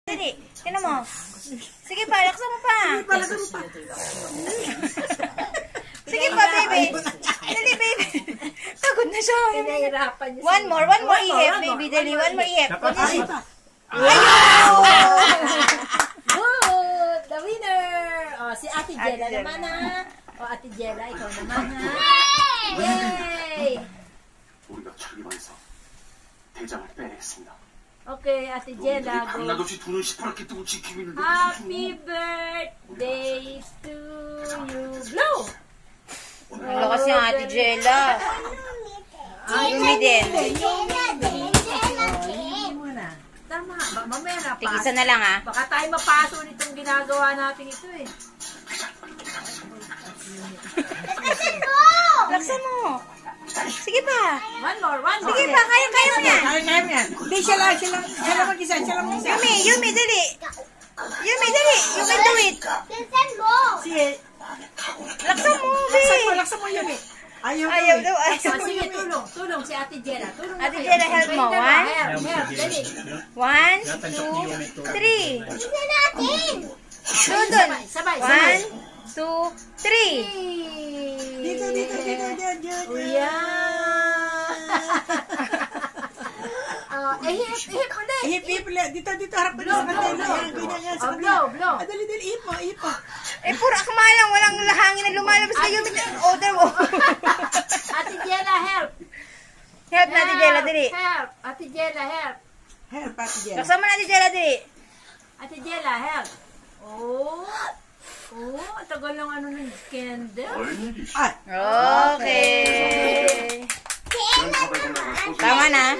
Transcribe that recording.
Dali, tignan mo. Sige pa, laksan mo pa. Sige pa, baby. Dali, baby. Pagod na siya. One more ihip, baby. Dali, one more ihip. Ayun! Good! The winner! O, si Ate Jella naman ha. O, Ate Jella, ikaw naman ha. Yay! 우리가 자기만해서 대장을 빼내겠습니다. Okay, Ate Jella, go. 밤낮없이 돈을 시퍼렇게 뜨고 지키고 있는데 Happy birthday to you. Blow! Ang lakas niya, Ate Jella. Yumi din. Hindi muna. Tama, mamaya na pa. Tigisa na lang, ha? Baka tayo mapaso nitong ginagawa natin ito eh. Laksan mo. Sige pa. One more. Sige pa, kaya mo yan. Kaya mo yan. Hindi, siya lang mag-isa. Yumi, dali. Yumi, dali. You can do it. Sige. Laksan mo, baby. Laksan mo, Yumi. Ayaw daw. Sige, tulong si Ate Jella. Tulong na Ate kayo. Jella, help mo. Help, dali. 1, 2, 3. Doon. Sabay. 1, 2, 3. Dito. Uya! Ihip ulit. Ihip ulit. Dito, harap mo sa kandila. Yan, sa kandila. Blow. Dali, ihip mo. Puro akma lang. Walang hangin na lumalabas kayo. Order mo. Ate Jella, help. Help na, Ate Jella, dali. Help. Ate Jella, help. Help, Ate Jella. Laksan mo na, Ate Jella, dali. Ate Jella, help. Oh, tagal lang ano ng candle. Okay. Tama na.